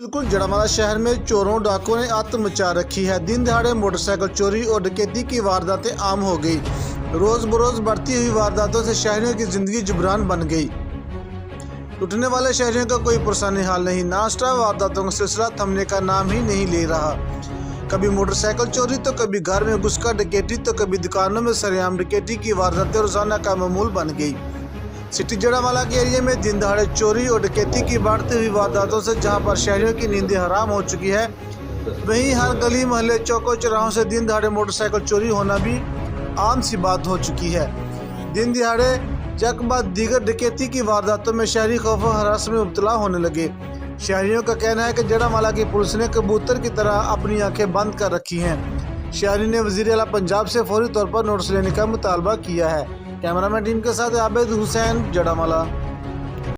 बिल्कुल जड़ामाला शहर में चोरों डाकुओं ने आतंक मचा रखी है। दिन दहाड़े मोटरसाइकिल चोरी और डकैती की वारदातें आम हो गई। रोज बरोज बढ़ती हुई वारदातों से शहरियों की जिंदगी जुबरान बन गई। लुटने वाले शहरियों का कोई पुरसानी हाल नहीं। नाश्ता वारदातों का सिलसिला थमने का नाम ही नहीं ले रहा। कभी मोटरसाइकिल चोरी तो कभी घर में घुसकर डकैती तो कभी दुकानों में सरेआम डकैती की वारदातें रोजाना का मामूल बन गई। सिटी जड़ामाला के एरिया में दिन दहाड़े चोरी और डकैती की बढ़ती हुई वारदातों से जहां पर शहरियों की नींदें हराम हो चुकी है, वहीं हर गली मोहल्ले चौकों चौराहों से दिन दहाड़े मोटरसाइकिल चोरी होना भी आम सी बात हो चुकी है। दिन दिहाड़े जक बाद दीगर डकैती की वारदातों में शहरी खौफ और हरास में मुब्तला होने लगे। शहरियों का कहना है कि जड़ामाला की पुलिस ने कबूतर की तरह अपनी आंखें बंद कर रखी हैं। शहरी ने वजीर आला पंजाब से फौरी तौर पर नोटिस लेने का मुतालबा किया है। कैमरामैन टीम के साथ आबिद हुसैन, जड़ामाला।